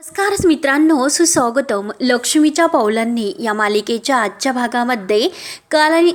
नमस्कार मित्रांनो, सुस्वागतम. लक्ष्मीच्या पावलांनी या मालिकेच्या आजच्या भागामध्ये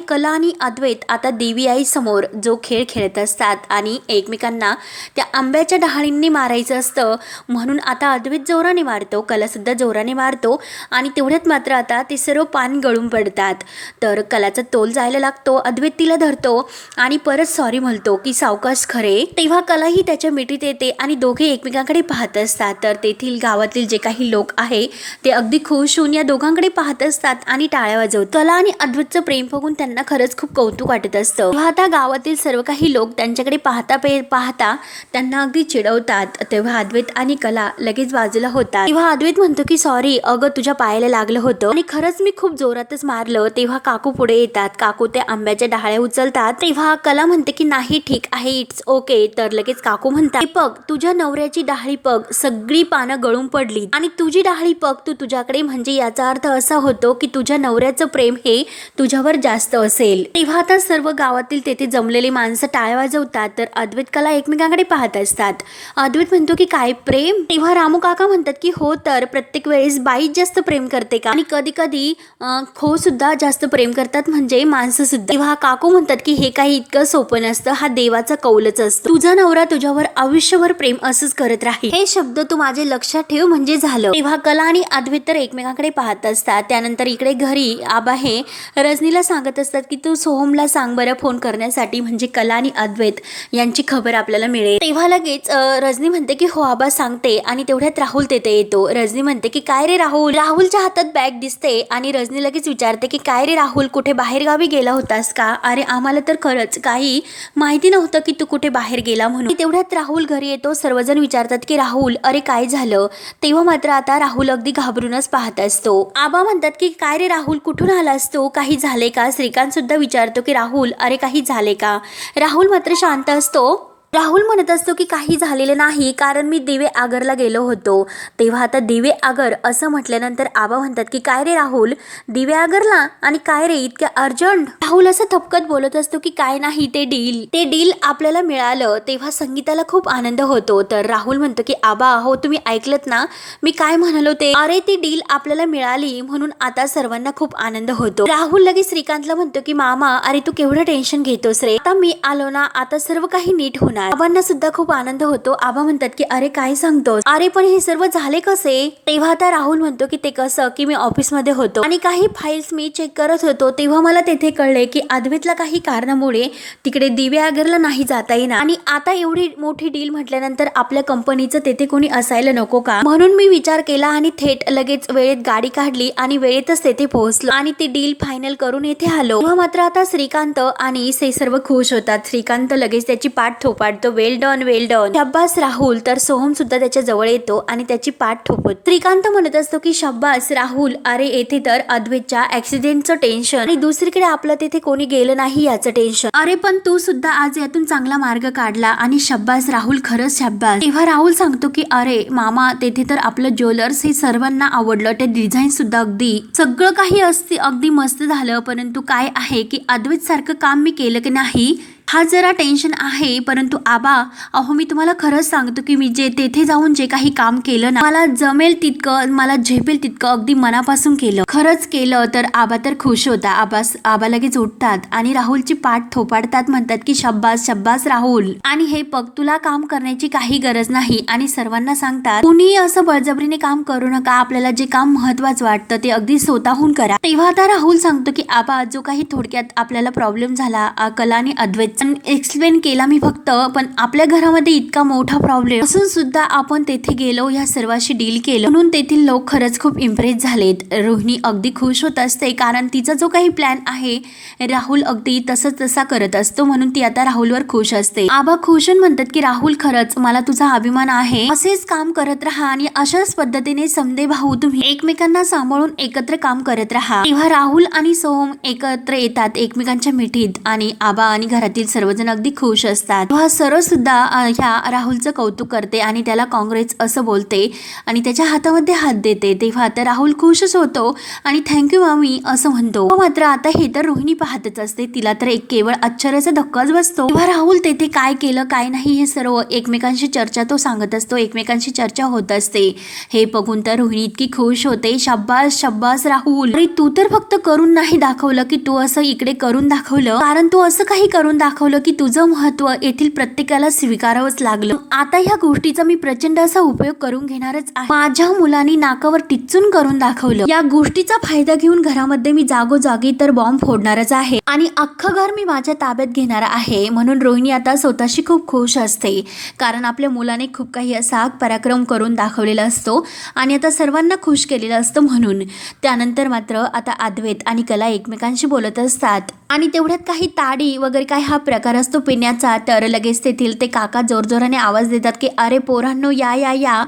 कला आणि अद्वैत आता देवी आई समोर जो खेळ खेळत असतात आणि एकमेकांना त्या आंब्याच्या डहाळींनी मारायचं असतं म्हणून आता अद्वैत जोराने मारतो, कलासुद्धा जोराने मारतो आणि तेवढ्यात मात्र आता ते सर्व पान गळून पडतात. तर कलाचा तोल जायला लागतो, अद्वैत तिला धरतो आणि परत सॉरी म्हणतो की सावकाश खरे. तेव्हा कलाही त्याच्या मिठीत येते आणि दोघे एकमेकांकडे पाहत असतात. तर तेथील गावातील जे काही लोक आहे ते अगदी खुश होऊन या दोघांकडे पाहत असतात आणि टाळ्या वाजवतात. कला आणि अद्वैतचं प्रेम बघून त्यांना खरंच खूप कौतुक वाटत असतं. तेव्हा आता गावातील सर्व काही लोक त्यांच्याकडे पाहता त्यांना अगदी चिडवतात. तेव्हा अद्वैत आणि कला लगेच बाजूला होतात. तेव्हा अद्वैत म्हणतो की सॉरी अगं, तुझ्या पायाला लागलं होतं आणि खरंच मी खूप जोरातच मारलं. तेव्हा काकू पुढे येतात. काकू त्या आंब्याच्या डहाळ्या उचलतात. तेव्हा कला म्हणते की नाही ठीक आहे, इट्स ओके. तर लगेच काकू म्हणतात बघ, तुझ्या नवऱ्याची डहाळी बघ, सगळी पानं गळून पडली आणि तुझी डहाळी बघ तू तुझ्याकडे, म्हणजे याचा अर्थ असा होतो की तुझ्या नवऱ्याचं प्रेम हे तुझ्यावर जास्त असेल. तेव्हा आता सर्व गावातील तेथे जमलेली माणसं टाळ्या वाजवतात. तर अद्वैत कला एकमेकांकडे पाहत असतात. अद्वैत म्हणतो की काय प्रेम? तेव्हा रामू काका म्हणतात की हो, तर प्रत्येक वेळेस बाई जास्त प्रेम करते का? आणि कधी कधी खो सुद्धा जास्त प्रेम करतात, म्हणजे माणसं सुद्धा. तेव्हा काकू म्हणतात की हे काही इतकं सोपं नसतं, हा देवाचा कौलच असतो. तुझा नवरा तुझ्यावर आयुष्यभर प्रेम असंच करत राहील, हे शब्द तू माझे लक्षात ठेव म्हणजे झालं. तेव्हा कला आणि अद्वैत तर एकमेकांकडे पाहत असतात. त्यानंतर इकडे घरी आबा हे रजनीला सांगत असतात की तू सोहमला सांग बरं फोन करण्यासाठी, म्हणजे कला आणि अद्वैत यांची खबर आपल्याला मिळेल. तेव्हा लगेच रजनी म्हणते की हो आबा सांगते आणि तेवढ्यात राहुल तेथे येतो. रजनी म्हणते की काय रे राहुल? राहुलच्या हातात बॅग दिसते आणि रजनी लगेच विचारते की काय रे राहुल, कुठे बाहेर गावी गेला होतास का? अरे आम्हाला तर खरंच काही माहिती नव्हतं की तू कुठे बाहेर गेला म्हणून. तेवढ्यात राहुल घरी येतो. सर्वजण विचारतात की राहुल अरे काय झालं? तेव्हा मात्र आता राहुल अगदी घाबरूनच पाहत असतो. आबा म्हणतात की काय रे राहुल, कुठून आलास तू? काही झाले का? श्रीकांत सुद्धा विचारतो की राहुल अरे काही झाले का? राहुल मात्र शांत असतो. राहुल म्हणत असतो की काही झालेलं नाही, कारण मी दिवे आगरला गेलो होतो. तेव्हा आता दिवे आगर असं म्हटल्यानंतर आबा म्हणतात की काय रे राहुल, दिवे आगरला आणि काय रे इतक्या अर्जंट? राहुल असं थपकत बोलत असतो की काय नाही, ते डील आपल्याला मिळालं. तेव्हा संगीताला खूप आनंद होतो. तर राहुल म्हणतो की आबा हो, तुम्ही ऐकलत ना मी काय म्हणालो ते? अरे ती डील आपल्याला मिळाली म्हणून आता सर्वांना खूप आनंद होतो. राहुल लगेच श्रीकांतला म्हणतो की मामा अरे तू केवढं टेन्शन घेतोस रे? आता मी आलो ना, आता सर्व काही नीट होणार. आबांना सुद्धा खूप आनंद होतो. आबा म्हणतात की अरे काय सांगतोस? अरे पण हे सर्व झाले कसे? तेव्हा आता राहुल म्हणतो की ते कसं की मी ऑफिस मध्ये होतो आणि काही फाईल्स मी चेक करत होतो. तेव्हा मला तेथे कळले की अद्वैतला काही कारणामुळे तिकडे दिवे आगरला नाही जाता येणार आणि आता एवढी मोठी डील म्हटल्यानंतर आपल्या कंपनीचं तेथे कोणी असायला नको का? म्हणून मी विचार केला आणि थेट लगेच वेळेत गाडी काढली आणि वेळेतच तेथे पोहोचलो आणि ती डील फायनल करून येथे आलो. तेव्हा मात्र आता श्रीकांत आणि ते सर्व खुश होतात. श्रीकांत लगेच त्याची पाठ थोपाडतो. वेल डन शाब्बास राहुल. तर सोहम सुद्धा त्याच्या जवळ येतो आणि त्याची पाठ थोपतो. श्रीकांत म्हणत असतो की शाब्बास राहुल, अरे येथे तर अद्वैतच्या ऍक्सिडेंटचं टेन्शन आणि दुसरीकडे आपलं तेथे कोणी गेलं नाही याचं टेन्शन. अरे पण तू सुद्धा आज यातून चांगला मार्ग काढला आणि शाब्बास राहुल, खरंच शाब्बास. तेव्हा राहुल सांगतो की अरे मामा, तेथे तर आपलं ज्वेलर्स हे सर्वांना आवडलं, ते डिझाईन सुद्धा अगदी सगळं काही अगदी मस्त झालं, परंतु काय आहे की अद्वैत सारखं काम मी केलं की नाही हा जरा टेन्शन आहे. परंतु आबा अहो, मी तुम्हाला खरंच सांगतो की मी जे तेथे जाऊन जे काही काम केलं ना, मला जमेल तितकं, मला झेपेल तितकं अगदी मनापासून केलं, खरंच केलं. तर आबा तर खुश होता. आबा लगेच उठतात आणि राहुलची पाठ थोपाडतात, म्हणतात की शब्बास राहुल, आणि हे बघ तुला काम करण्याची काही गरज नाही आणि सर्वांना सांगतात कुणीही असं बळजबरीने काम करू नका, आपल्याला जे काम महत्वाचं वाटतं ते अगदी स्वतःहून करा. तेव्हा आता राहुल सांगतो की आबा, जो काही थोडक्यात आपल्याला प्रॉब्लेम झाला कला आणि अद्वैत एक्सप्लेन केला मी फक्त, पण आपल्या घरामध्ये इतका मोठा प्रॉब्लेम असून सुद्धा आपण तेथे गेलो, या सर्वांशी डील केलं म्हणून तेथील लोक खरंच खूप इम्प्रेस झालेत. रोहिणी अगदी खुश होत असते, कारण तिचा जो काही प्लॅन आहे राहुल अगदी तसा करत असतो, म्हणून ती आता राहुलवर खुश असते. आबा खुश म्हणतात की राहुल, खरंच मला तुझा अभिमान आहे, असेच काम करत राहा आणि अशाच पद्धतीने समदे भाऊ तुम्ही एकमेकांना सांभाळून एकत्र काम करत राहा. तेव्हा राहुल आणि सोहम एकत्र येतात एकमेकांच्या मिठीत आणि आबा आणि घरातील सर्वजण अगदी खुश असतात. तेव्हा सरोज सुद्धा ह्या राहुलचं कौतुक करते आणि त्याला काँग्रेस असं बोलते आणि त्याच्या हातामध्ये हात देते. तेव्हा आता राहुल खुशच होतो आणि थँक्यू मामी असं म्हणतो. मात्र आता हे तर रोहिणी पाहतच असते. तिला तर एक केवळ आश्चर्याचा धक्काच बसतो. तेव्हा राहुल तेथे काय केलं काय नाही हे सर्व एकमेकांशी चर्चा तो सांगत असतो. एकमेकांशी चर्चा होत असते. हे बघून तर रोहिणी इतकी खुश होते. शाब्बास शाब्बास राहुल, अरे तू तर फक्त करून नाही दाखवलं की तू असं इकडे करून दाखवलं, कारण तू असं काही करून दाखवलं की तुझं महत्व येथील प्रत्येकाला स्वीकारावंच लागलं. आता ह्या गोष्टीचा मी प्रचंड असा उपयोग करून घेणारच आहे. माझ्या मुलांनी नाकावर टिच्चून करून दाखवलं. या गोष्टीचा फायदा घेऊन घरामध्ये मी जागोजागी तर बॉम्ब फोडणारच आहे आणि अख्खं घर मी माझ्या ताब्यात घेणार आहे. म्हणून रोहिणी आता स्वतःशी खूप खुश असते, कारण आपल्या मुलाने खूप काही असा पराक्रम करून दाखवलेला असतो आणि आता सर्वांना खुश केलेलं असतं. म्हणून त्यानंतर मात्र आता अद्वैत आणि कला एकमेकांशी बोलत असतात आणि तेवढ्यात काही ताडी वगैरे काय हा प्रकार असतो पिण्याचा. तर लगेच तेथील ते काका जोरजोराने आवाज देतात की अरे पोरांनो या या या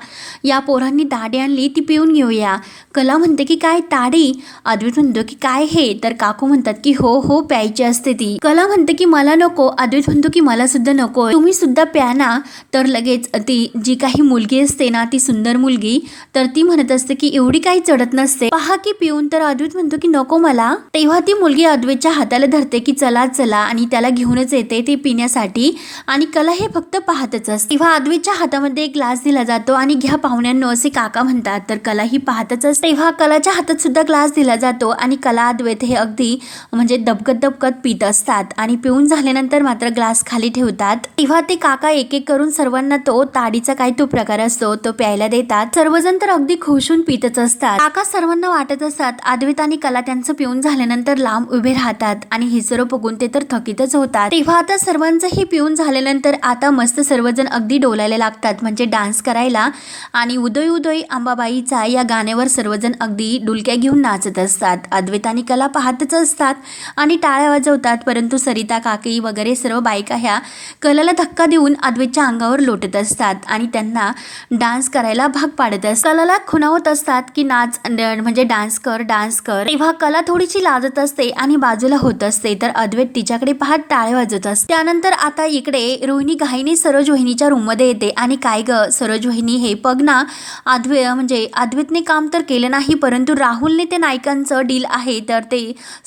या पोरांनी ताडी आणली, ती पिऊन घेऊया. कला म्हणते की काय ताडी? अद्वैत म्हणतो की काय हे? तर काकू म्हणतात की हो हो प्यायची असते ती. कला म्हणते की मला नको. अद्वैत म्हणतो की मला सुद्धा नको, तुम्ही सुद्धा प्या ना. तर लगेच ती जी काही मुलगी असते ना, ती सुंदर मुलगी, तर ती म्हणत असते की एवढी काही चढत नसते, पहा की पिऊन. तर अद्वैत म्हणतो की नको मला. तेव्हा ती मुलगी अद्वैतच्या हाताला धरते की चला चला आणि त्याला घेऊनच येते ते पिण्यासाठी आणि कला हे फक्त पाहतच असते. तेव्हा अद्वैतच्या हातामध्ये एक ग्लास दिला जातो आणि घ्या पाहुण्यांनो असे काका म्हणतात. तर कला ही पाहतच असते. तेव्हा कलाच्या हातात सुद्धा ग्लास दिला जातो आणि कला अद्वैत हे अगदी म्हणजे दबकत दबकत पित असतात आणि पिऊन झाल्यानंतर मात्र ग्लास खाली ठेवतात. तेव्हा ते काका एक एक करून सर्वांना तो ताडीचा काय तो प्रकार असतो तो प्यायला देतात. सर्वजण तर अगदी खुश होऊन पितच असतात. काका सर्वांना वाटत असतात. अद्वैत आणि कला त्यांचं पिऊन झाल्यानंतर लांब उभे राहतात आणि हे सर्व बघून ते तर थकीतच होतात. तेव्हा आता सर्वांचं हे पिऊन झाल्यानंतर आता मस्त सर्वजण अगदी डोलायला लागतात, म्हणजे डान्स करायला. आणि उदय उदय अंबाबाईचा या गाण्यावर सर्वजण अगदी डुलक्या घेऊन नाचत असतात. अद्वैत आणि कला पाहतच असतात आणि टाळ्या वाजवतात. परंतु सरिता काकी वगैरे सर्व बायका ह्या कलाला धक्का देऊन अद्वैतच्या अंगावर लोटत असतात आणि त्यांना डान्स करायला भाग पाडत असतात. कलाला खुणावत असतात की नाच म्हणजे डान्स कर डान्स कर. तेव्हा कला थोडीशी लाजत असते आणि बाजूला होत असते. तर अद्वैत तिच्याकडे पाहत टाळे वाजवत असते. त्यानंतर आता इकडे रोहिणी घाईने सरोज वहिनीच्या रूम मध्ये येते आणि काय ग सरोज वहिनी, हे बघ ना म्हणजे अद्वैतने काम तर केलं नाही, परंतु राहुलने ते नायकांचं डील आहे तर ते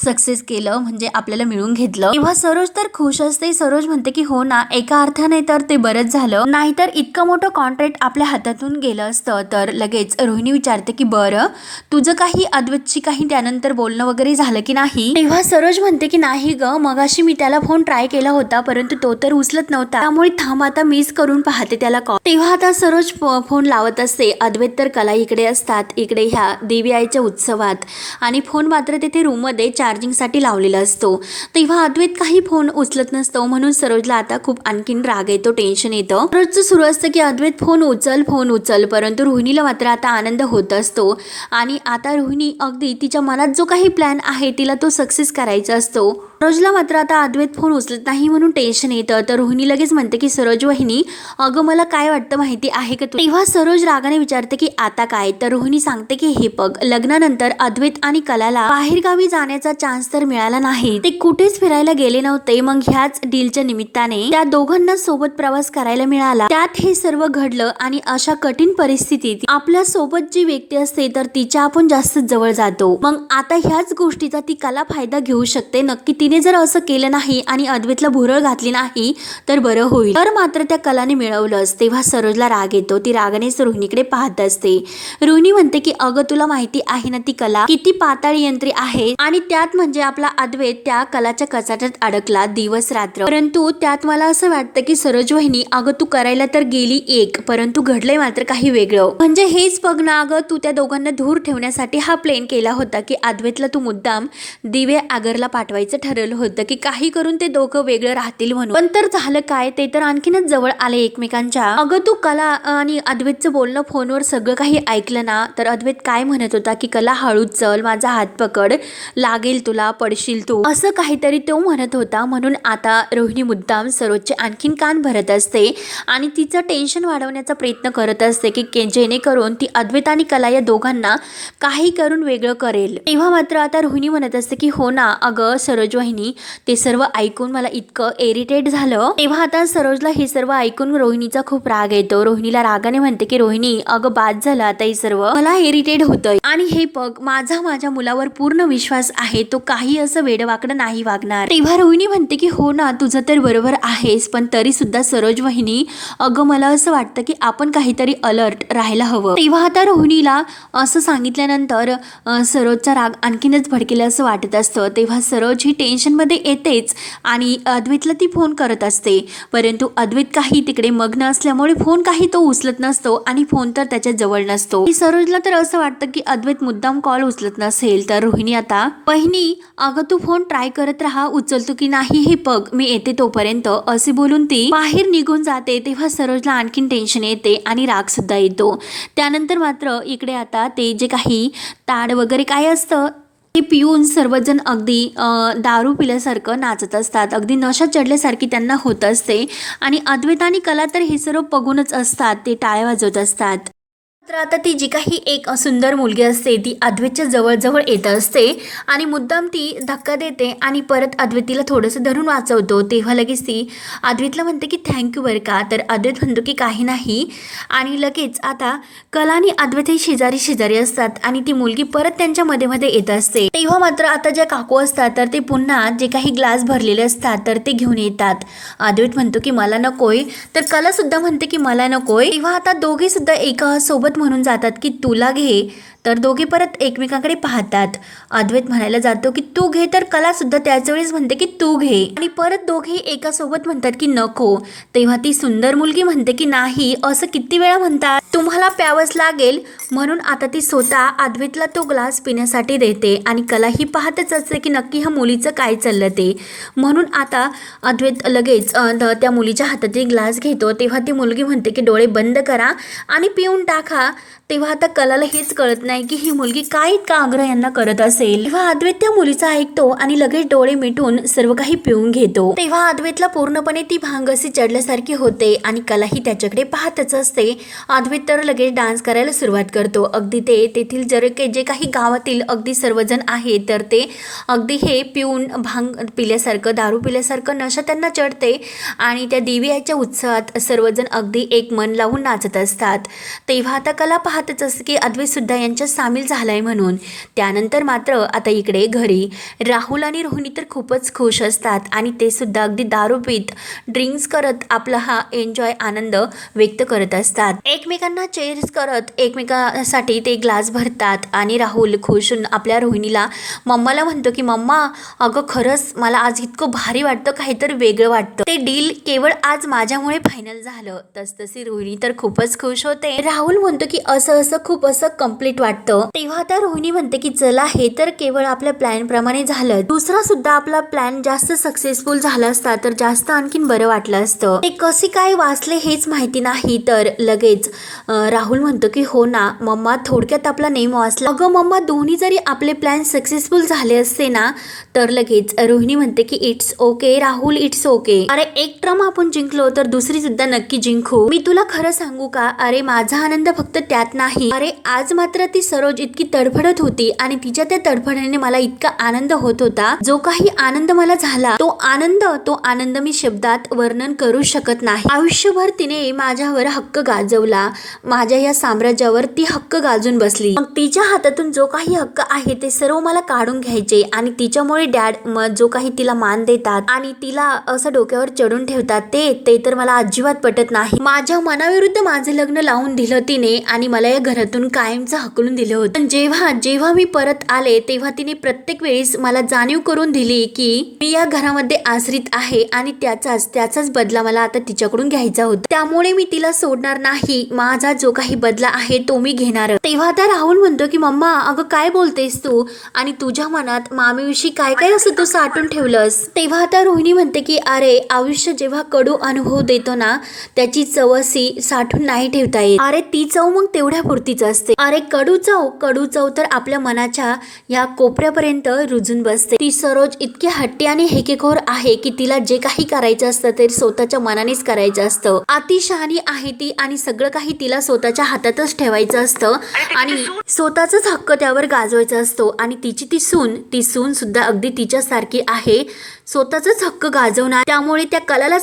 सक्सेस केलं, म्हणजे आपल्याला मिळून घेतलं. तेव्हा सरोज तर खुश असते. सरोज म्हणते की हो ना, एका अर्थाने तर ते बरंच झालं, नाहीतर इतकं मोठं कॉन्ट्रॅक्ट आपल्या हातातून गेलं असतं. तर लगेच रोहिणी विचारते की बरं तुझं काही अद्वैतची काही त्यानंतर बोलणं वगैरे झालं की नाही? तेव्हा सरोज म्हणते की नाही ग, मगाशी मी त्याला फोन ट्राय केला होता परंतु तो तर उचलत नव्हता, त्यामुळे थांब आता मिस करून पाहते त्याला कॉल. तेव्हा आता सरोज फोन लावत असते. अद्वैत तर कला इकडे असतात, इकडे ह्या देवी आईच्या उत्सवात, आणि फोन मात्र तिथे रूम मध्ये चार्जिंग साठी लावलेला असतो. तेव्हा अद्वैत काही फोन उचलत नसतो, म्हणून सरोजला आता खूप आणखीन राग येतो, टेन्शन येतं. सरोजचं सुरू असतं की अद्वैत फोन उचल, परंतु रोहिणीला मात्र आता आनंद होत असतो आणि आता रोहिणी अगदी तिच्या मनात जो काही प्लॅन आहे तिला तो सक्सेस करायचा असतो. सरोजला मात्र आता अद्वैत फोन उचलत नाही म्हणून टेन्शन येतं. तर रोहिणी लगेच म्हणते की सरोज वहिनी, अगं मला काय वाटतं माहिती आहे का? तेव्हा सरोज रागाने विचारते की आता काय? तर रोहिणी सांगते की हे बघ, लग्नानंतर अद्वैत आणि कलाला बाहेरगावी जाण्याचा चान्स तर मिळाला नाही, ते कुठेच फिरायला गेले नव्हते. मग ह्याच डीलच्या निमित्ताने त्या दोघांना सोबत प्रवास करायला मिळाला. त्यात हे सर्व घडलं आणि अशा कठीण परिस्थितीत आपल्या सोबत जी व्यक्ती असते तर तिच्या आपण जास्त जवळ जातो. मग आता ह्याच गोष्टीचा ती कला फायदा घेऊ शकते. नक्की तिने जर असं केलं नाही आणि अद्वैतला भुरळ घातली नाही तर बरं होईल. तर मात्र त्या कलाने मिळवलंच. तेव्हा सरोजला राग येतो. ती रागाने रोहिणीकडे पाहत असते. रोहिणी म्हणते की अगं तुला माहिती आहे ना ती कला किती पाताळ यंत्री आहे, आणि त्यात म्हणजे आपला अद्वैत त्या कलाच्या कचाट्यात अडकला दिवस रात्र. परंतु त्यात मला असं वाटतं की सरोज वहिनी, अगं तू करायला तर गेली एक, परंतु घडलंय मात्र काही वेगळं. म्हणजे हेच बघ ना अगं, तू त्या दोघांना दूर ठेवण्यासाठी हा प्लॅन केला होता की अद्वैतला तू मुद्दाम दिवे आगरला पाठवायचं ठरवलं होतं की काही करून ते दोघं वेगळं राहतील म्हणून. पण तर झालं काय, ते तर आणखीनच जवळ आले एकमेकांच्या. अगं तू कला आणि अद्वैतचं बोलणं फोनवर सगळं काही ऐकलं ना? तर अद्वैत काय म्हणत होता की कला हळूच चल, माझा हात पकड, लागेल तुला, पडशील तू, असं काहीतरी तो म्हणत होता. म्हणून आता रोहिणी मुद्दाम सरोजचे आणखीन कान भरत असते आणि तिचं टेन्शन वाढवण्याचा प्रयत्न करत असते की जेणेकरून ती अद्वैत आणि कला या दोघांना काही करून वेगळं करेल. तेव्हा मात्र आता रोहिणी म्हणत असते की हो ना अगं सरोज वहिनी, वहिनी ते सर्व ऐकून मला इतकं इरिटेट झालं. तेव्हा आता सरोजला हे सर्व ऐकून रोहिणीचा खूप राग येतो. रोहिणीला रागाने म्हणते की रोहिणी अगं बाद झालं आता हे सर्व, मला इरिटेट होतंय आणि हे बघ माझ्या मुलावर पूर्ण विश्वास आहे, तो काही असं वेडवाकडं नाही वागणार. तेव्हा रोहिणी म्हणते की हो ना तुझं तर बरोबर आहेस, पण तरी सुद्धा सरोज वहिनी अगं मला असं वाटतं की आपण काहीतरी अलर्ट राहायला हवं. तेव्हा आता रोहिणीला असं सांगितल्यानंतर सरोजचा राग आणखीनच भडकेला असं वाटत असतं. तेव्हा सरोज ही टेन्शनमध्ये येतेच आणि अद्वैतला ती फोन करत असते, परंतु अद्वैत काही तिकडे मग्न असल्यामुळे फोन काही तो उचलत नसतो आणि फोन तर त्याच्या जवळ नसतो. सरोजला तर असं वाटतं की अद्वैत मुद्दाम कॉल उचलत नसेल. तर रोहिणी आता बहिणी अगं तू फोन ट्राय करत राहा, उचलतो की नाही हे बघ, मी येते तोपर्यंत, असे बोलून ती बाहेर निघून जाते. तेव्हा सरोजला आणखीन टेन्शन येते आणि राग सुद्धा येतो. त्यानंतर मात्र इकडे आता ते जे काही ताड वगैरे काय असतं ते पिऊन सर्वजण अगदी दारू पिल्यासारखं नाचत असतात. अगदी नशा चढल्यासारखी त्यांना होत असते आणि अद्वैत आणि कला तर हे सर्व बघूनच असतात, ते टाळ्या वाजवत असतात. तर आता ती जी काही एक सुंदर मुलगी असते ती अद्वैतच्या जवळ येत असते आणि मुद्दाम ती धक्का देते आणि परत अद्वैतीला थोडंसं धरून वाचवतो. तेव्हा लगेच ती अद्वैतला म्हणते की थँक्यू बरं का. तर अद्वैत म्हणतो की काही नाही आणि लगेच आता कला आणि अद्वैत हे शेजारी असतात आणि ती मुलगी परत त्यांच्या मध्ये येत असते. तेव्हा मात्र आता ज्या काकू असतात तर ते पुन्हा जे काही ग्लास भरलेले असतात तर ते घेऊन येतात. अद्वैत म्हणतो की मला नकोय, तर कला सुद्धा म्हणते की मला नकोय. तेव्हा आता दोघे सुद्धा एका सोबत म्हणून जातात की तुला घे, तर दोघे परत एकमेकांकडे पाहतात. अद्वैत म्हणायला जातो की तू घे, तर कला सुद्धा त्याच वेळेस म्हणते की तू घे आणि परत दोघे एका सोबत म्हणतात की नको. तेव्हा ती सुंदर मुलगी म्हणते की नाही, असं किती वेळा म्हणतात, तुम्हाला प्यावंच लागेल. म्हणून आता ती स्वतः अद्वैतला तो ग्लास पिण्यासाठी देते आणि कला ही पाहतच असते की नक्की ह्या मुलीचं काय चाललं ते. म्हणून आता अद्वैत लगेच त्या मुलीच्या हातातील ग्लास घेतो. तेव्हा ती मुलगी म्हणते की डोळे बंद करा आणि पिऊन टाका. तेव्हा आता कलाला हेच कळत नाही की ही मुलगी काय इतका आग्रह यांना करत असेल. तेव्हा अद्वैत त्या मुलीचा ऐकतो आणि लगेच डोळे मिटून सर्व काही पिऊन घेतो. तेव्हा अद्वैतला पूर्णपणे ती भांग अशी चढल्यासारखी होते आणि कलाही त्याच्याकडे पाहतच असते. अद्वैत तर लगेच डान्स करायला सुरुवात करतो. अगदी तेथील जे काही गावातील अगदी सर्वजण आहेत तर ते अगदी हे पिऊन भांग पिल्यासारखं, दारू पिल्यासारखं नशा त्यांना चढते आणि त्या देवीच्या उत्सवात सर्वजण अगदी एक मन लावून नाचत असतात. तेव्हा आता कला पाहतच असते की अद्वैत सुद्धा यांच्यात सामील झालाय म्हणून. त्यानंतर मात्र आता इकडे घरी राहुल आणि रोहिणी तर खूपच खुश असतात आणि ते सुद्धा अगदी दारू पीत ड्रिंक्स करत आपला हा एन्जॉय आनंद व्यक्त करत असतात. एकमेकांना चेअर्स करत एकमेकांसाठी ते ग्लास भरतात आणि राहुल खुश होऊन आपल्या रोहिणीला मम्माला म्हणतो की मम्मा अगं खरंच मला आज इतकं भारी वाटतं, काहीतरी वेगळं वाटतं, ते डील केवळ आज माझ्यामुळे फायनल झालं. तसतशी रोहिणी तर खूपच खुश होते. राहुल म्हणतो की असं खूप असं कम्प्लीट वाटतं. तेव्हा आता रोहिणी म्हणते की चला हे तर केवळ आपल्या प्लॅन प्रमाणे झालं, दुसरा सुद्धा आपला प्लॅन जास्त सक्सेसफुल झाला असता तर जास्त आणखीन बरं वाटलं असतं. ते कसे काय वाचले हेच माहिती नाही. तर लगेच राहुल म्हणतो की हो ना मम्मा, थोडक्यात आपला नेम वाचला. अगं मम्मा, दोन्ही जरी आपले प्लॅन सक्सेसफुल झाले असते ना. तर लगेच रोहिणी म्हणते की it's okay Rahul, it's okay. अरे एक ट्रम आपण जिंकलो तर दुसरी सुद्धा नक्की जिंकू. मी तुला खरं सांगू का, अरे माझा आनंद फक्त त्यात नाही. अरे आज मात्र ती सरोज इतकी तडफडत होती आणि तिच्या त्या तडफडीने मला इतका आनंद होत होता. जो काही आनंद मला झाला तो आनंद मी शब्दात वर्णन करू शकत नाही. आयुष्यभर तिने माझ्यावर हक्क गाजवला, माझ्या या साम्राज्यावर ती हक्क गाजून बसली. मग तिच्या हातातून जो काही हक्क आहे ते सर्व मला काढून घ्यायचे आणि तिच्यामुळे डॅड जो काही तिला मान देतात आणि तिला असं डोक्यावर चढून ठेवतात ते तर मला अजिबात पटत नाही. माझ्या मनाविरुद्ध माझे लग्न लावून दिलं तिने आणि मला या घरातून कायमचं हकलून दिलं होतं. पण जेव्हा मी परत आले तेव्हा तिने प्रत्येक वेळेस मला जाणीव करून दिली की मी या घरामध्ये आश्रित आहे आणि त्याचाच बदला मला आता तिच्याकडून घ्यायचा होता. त्यामुळे मी तिला सोडणार नाही. माझा जो काही बदला आहे तो मी घेणार. तेव्हा आता राहुल म्हणतो की मम्मा अगं काय बोलतेस तू, आणि तुझ्या मनात मामीविषयी काय काय असं तू साठून ठेवलंस. तेव्हा आता रोहिणी म्हणते की अरे आयुष्य जेव्हा कडू अनुभव देतो ना त्याची चव अशी साठून नाही ठेवता येत. अरे ती चव मग तेवढी तेवढ्यापुरतीच असते. अरे कडू चव तर आपल्या मनाच्या या कोपऱ्यापर्यंत रुजून बसते. ती सरोज इतकी हट्टी आणि हेकेखोर आहे की तिला जे काही करायचं असतं ते स्वतःच्या मनानेच करायचं असतं. अतिशहाणी आहे ती आणि सगळं काही तिला स्वतःच्या हातातच ठेवायचं असतं आणि स्वतःचाच हक्क त्यावर गाजवायचा असतो. आणि तिची ती सून सुद्धा अगदी तिच्यासारखी आहे, स्वतःचाच हक्क गाजवणार. त्यामुळे त्या कलाला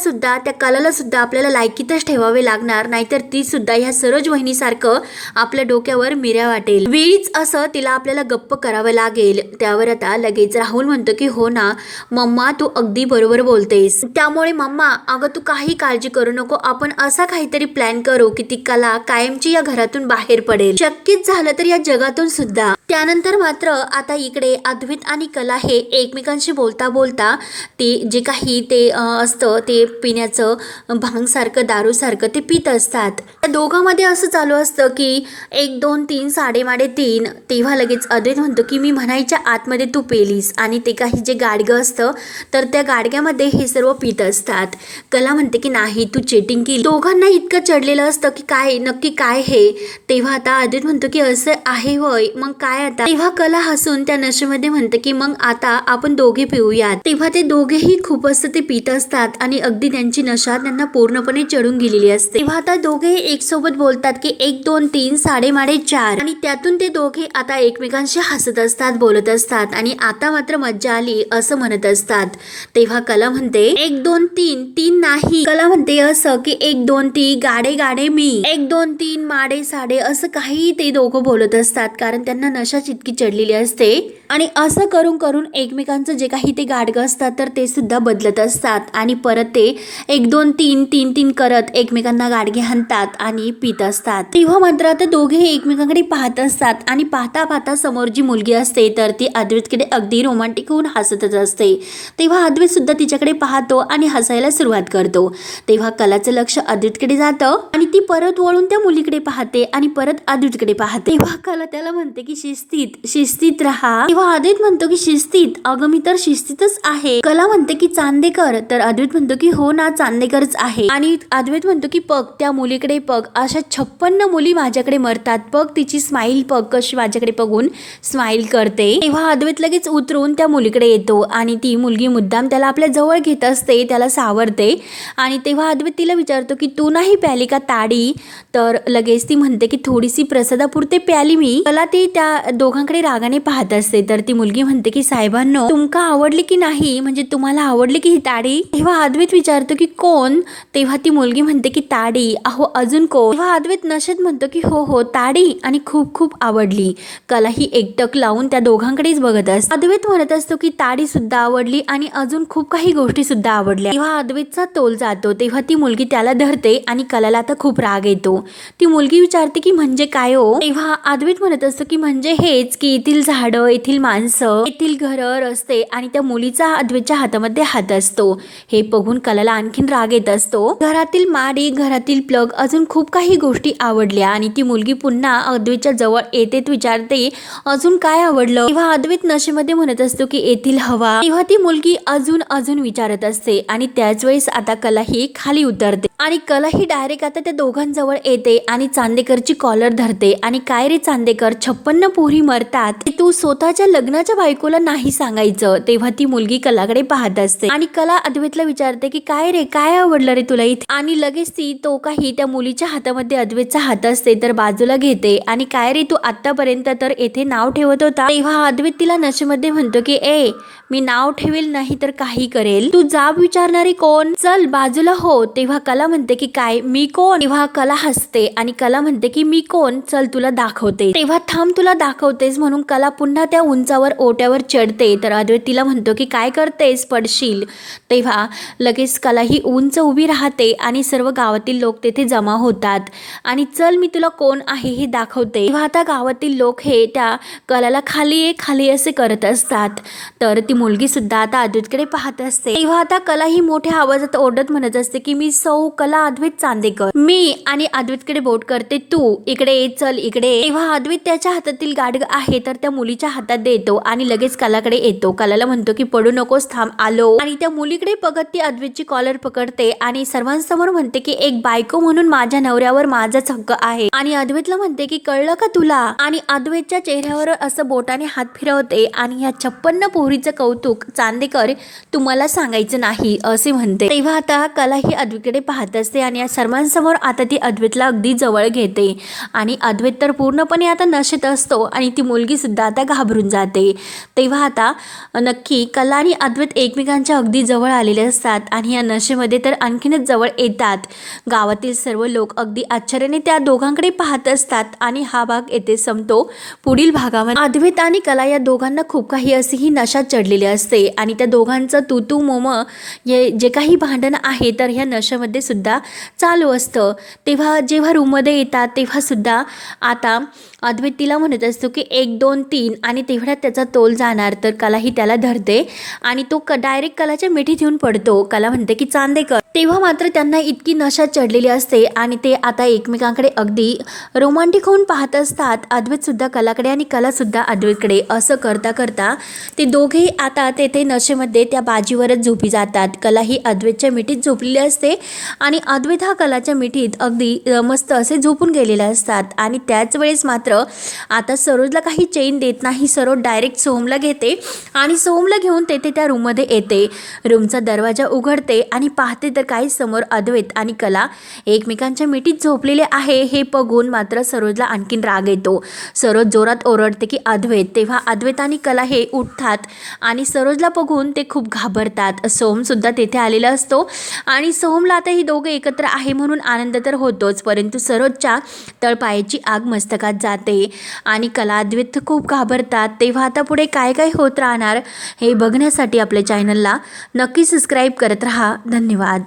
सुद्धा आपल्याला लायकीतच ठेवावे लागणार, नाहीतर ती सुद्धा ह्या सरोज वहिनीसारखं आपल्या डोक्यावर मिऱ्या वाटेल. वेळीच असं तिला आपल्याला गप्प करावं लागेल. त्यावर आता लगेच राहुल म्हणतो की हो ना मम्मा, तू अगदी बरोबर बोलतेस. त्यामुळे मम्मा अगं तू काही काळजी करू नको, आपण असा काहीतरी प्लॅन करू की ती कला कायमची या घरातून बाहेर पडेल, शक्यच झालं तर या जगातून सुद्धा. त्यानंतर मात्र आता इकडे अद्वैत आणि कला हे एकमेकांशी बोलता ते जे काही ते असतं ते पिण्याचं भांगसारखं दारूसारखं ते पित असतात. त्या दोघांमध्ये असं चालू असतं की 1 2 3 साडेमाडे 3. तेव्हा लगेच अद्वैत म्हणतो की मी म्हणायच्या आतमध्ये तू पेलीस, आणि ते काही जे गाडगं असतं तर त्या गाडग्यामध्ये हे सर्व पित असतात. कला म्हणते की नाही तू चेटिंग केली. दोघांना इतकं चढलेलं असतं की काय नक्की काय हे. तेव्हा आता अद्वैत म्हणतो की असं आहे होय, मग काय आता. तेव्हा कला हसून त्या नशेमध्ये म्हणते की मग आता आपण दोघे पिऊयात. तेव्हा ते दोघेही खूप असं ते पित असतात आणि अगदी त्यांची नशा त्यांना पूर्णपणे चढून गेलेली असते. तेव्हा आता दोघे एक सोबत बोलतात की 1 2 3 साडेमाडे 4, आणि त्यातून ते दोघे आता एकमेकांशी हसत असतात, बोलत असतात आणि आता मात्र मज्जा आली असं म्हणत असतात. तेव्हा कला म्हणते 1 2 3 3 नाही. कला म्हणते असं की 1 2 3 गाडे गाडे मी, 1 2 3 माडे साडे, असं काही ते दोघं बोलत असतात कारण त्यांना नशा इतकी चढलेली असते. आणि असं करून करून एकमेकांचं जे काही ते गाडगं असतात तर ते सुद्धा बदलत असतात आणि परत ते 1 2 3 3 3 करत एकमेकांना गाडगे हाणतात आणि पित असतात. तेव्हा मात्र आता दोघे एकमेकांकडे पाहत असतात आणि पाहता पाहता समोर जी मुलगी असते तर ती अद्वैतकडे अगदी रोमॅन्टिक होऊन हसतच असते. तेव्हा अद्वैत सुद्धा तिच्याकडे पाहतो आणि हसायला सुरुवात करतो. तेव्हा कलाचं लक्ष अद्वैतकडे जातं आणि ती परत वळून त्या मुलीकडे पाहते आणि परत अद्वैतकडे पाहते. तेव्हा कला त्याला म्हणते की शिस्तीत राहा. तेव्हा अद्वैत म्हणतो की शिस्तीत, अगं मी तर शिस्तीतच आहे. कला म्हणते की चांदेकर, तर अद्वैत म्हणतो की हो ना चांदेकरच आहे. आणि अद्वैत म्हणतो की पग त्या मुलीकडे पग, अशा 56 मुली माझ्याकडे मरतात, पग तिची स्माईल पग कशी माझ्याकडे बघून स्माईल करते. तेव्हा अद्वैत लगेच उतरून त्या मुलीकडे येतो आणि ती मुलगी मुद्दाम त्याला आपल्या जवळ घेत असते, त्याला सावरते. आणि तेव्हा अद्वैत तिला विचारतो की तू नाही प्याली का ताडी, तर लगेच ती म्हणते की थोडीशी प्रसादापुरते प्याली मी. कला ती त्या दोघांकडे रागाने पाहत असते तर ती मुलगी म्हणते की साहेबांनो तुमका आवडली की नाही, म्हणजे तुम्हाला आवडली की ही ताडी. तेव्हा अद्वैत विचारतो की कोण. तेव्हा ती मुलगी म्हणते की ताडी, अहो अजून कोण. तेव्हा अद्वैत नशेत म्हणतो की हो ताडी, आणि खूप खूप आवडली. कला ही एकटक लावून त्या दोघांकडेच बघत असते. अद्वैत म्हणत असतो की ताडी सुद्धा आवडली आणि अजून खूप काही गोष्टी सुद्धा आवडल्या. तेव्हा अद्वैतचा तोल जातो. तेव्हा ती मुलगी त्याला धरते आणि कलाला आता खूप राग येतो. ती मुलगी विचारते की म्हणजे काय हो. तेव्हा अद्वैत म्हणत असतो की म्हणजे हेच की येथील झाडं, येथील माणसं, येथील घरं, रस्ते, आणि त्या मुलीचा अद्वैतच्या हातामध्ये हात असतो. हे बघून कलाला आणखीन राग येत असतो. घरातील माडी, घरातील प्लग, अजून खूप काही गोष्टी आवडल्या. आणि ती मुलगी पुन्हा अद्वैतच्या जवळ येते, विचारते अजून काय आवडलं. तेव्हा अद्वैत नशेमध्ये म्हणत असतो की येथील हवा. तेव्हा ती मुलगी अजून विचारत असते आणि त्याच वेळेस आता कला ही खाली उतरते आणि कला ही डायरेक्ट आता त्या दोघांजवळ येते आणि चांदेकरची कॉलर धरते. आणि काय रे चांदेकर, 56 पोरी मरतात, तू स्वतःच्या लग्नाच्या बायकोला नाही सांगायचं. तेव्हा ती मुलगी कलाकडे पाहत असते आणि कला अद्वैतला विचारते की काय रे, काय आवडलं रे तुला इथे. आणि लगेच ती तो काही त्या मुलीच्या हातामध्ये अद्वैतचा हात असते तर बाजूला घेते आणि काय रे तू आतापर्यंत तर येथे नाव ठेवत होता. तेव्हा अद्वैत तिला नशेमध्ये म्हणतो की मी नाव ठेवेल नाही तर काही करेल, तू जाब विचारणारी कोण, चल बाजूला हो. तेव्हा कला म्हणते की काय मी कोण. तेव्हा कला हसते आणि कला म्हणते की मी कोण, चल तुला दाखवते. तेव्हा थांब तुला दाखवतेस म्हणून कला पुन्हा त्या उंचावर ओट्यावर चढते. तर अद्वैत तिला म्हणतो की काय करतेस, पडशील. तेव्हा लगेच कला ही उंच उभी राहते आणि सर्व गावातील लोक तेथे जमा होतात आणि चल मी तुला कोण आहे हे दाखवते. तेव्हा आता गावातील लोक हे त्या कलाला खाली असे करत असतात. तर ती मुलगी सुद्धा आता अद्वैतकडे पाहत असते. तेव्हा आता कला ही मोठ्या आवाजात ओरडत म्हणत असते की मी सौ कला अद्वैत चांदेकर मी, आणि अद्वैतकडे बोट करते तू इकडे चल इकडे. तेव्हा अद्वैत त्याच्या हातातील गाडग आहे तर त्या मुलीच्या हातात सोममध्ये येतो आणि लगेच कलाकडे येतो. कलाला म्हणतो की पडू नकोस, थांब, आलो. आणि त्या मुलीकडे बघत ती अद्वैतची कॉलर पकडते आणि सर्वांसमोर म्हणते की एक बायको म्हणून माझ्या नवऱ्यावर माझाच हक्क आहे. आणि अद्वैतला म्हणते की कळलं का तुला? आणि अद्वैतच्या चेहऱ्यावर असं बोटाने हात फिरवते आणि या 56 पोरीचं कौतुक चांदेकर तुम्हाला सांगायचं नाही असे म्हणते. तेव्हा आता कला ही अद्वैतकडे पाहत असते आणि या सर्वांसमोर आता ती अद्वैतला अगदी जवळ घेते आणि अद्वैत तर पूर्णपणे आता नशेत असतो आणि ती मुलगी सुद्धा आता घाबरून जाते. तेव्हा आता नक्की कला आणि अद्वैत एकमेकांच्या अगदी जवळ आलेले असतात आणि या नशेमध्ये तर आणखीनच जवळ येतात. गावातील सर्व लोक अगदी आश्चर्याने त्या दोघांकडे पाहत असतात आणि हा भाग येथे संपतो. पुढील भागामध्ये अद्वैत आणि कला या दोघांना खूप काही अशी ही नशा चढलेली असते आणि त्या दोघांचं तू तू मोम हे जे काही भांडण आहे तर ह्या नशेमध्ये सुद्धा चालू असतं. तेव्हा जेव्हा रूममध्ये येतात तेव्हा सुद्धा आता अद्वैत तिला म्हणत असतो की 1 2 3 आणि तेवढ्यात त्याचा तोल जाणार. तर कला ही त्याला धरते आणि तो डायरेक्ट कलाच्या मिठीत येऊन पडतो. कला म्हणते की चांदेकर. तेव्हा मात्र त्यांना इतकी नशा चढलेली असते आणि ते आता एकमेकांकडे अगदी रोमांटिक होऊन पाहत असतात. अद्वैत सुद्धा कलाकडे आणि कला सुद्धा अद्वैतकडे. असं करता करता ते दोघेही आता तेथे नशेमध्ये त्या बाजीवरच झोपी जातात. कला ही अद्वैतच्या मिठीत झोपलेली असते आणि अद्वैत हा कलाच्या मिठीत अगदी मस्त असे झोपून गेलेले असतात. आणि त्याच वेळेस मात्र आता सरोजला काही चैन देत नाही. सरोज डायरेक्ट सोहमला घेते आणि सोहमला घेऊन तेथे त्या रूममध्ये येते. रूमचा दरवाजा उघडते आणि पाहते तर काही समोर अद्वैत आणि कला एकमेकांच्या मिठीत झोपलेले आहे. हे बघून मात्र सरोजला आणखीन राग येतो. सरोज जोरात ओरडते की अद्वैत. तेव्हा अद्वैत आणि कला हे उठतात आणि सरोजला बघून ते खूप घाबरतात. सोहम सुद्धा तेथे आलेला असतो आणि सोहमला आता ही दोघे एकत्र आहे म्हणून आनंद तर होतोच, परंतु सरोजच्या तळपायाची आग मस्तकात जाते आणि कला अद्वैत खूप घाबरतात. तेव्हा आता पुढे काय काय होत राहणार हे बघण्यासाठी आपल्या चॅनलला नक्की सबस्क्राईब करत राहा. धन्यवाद.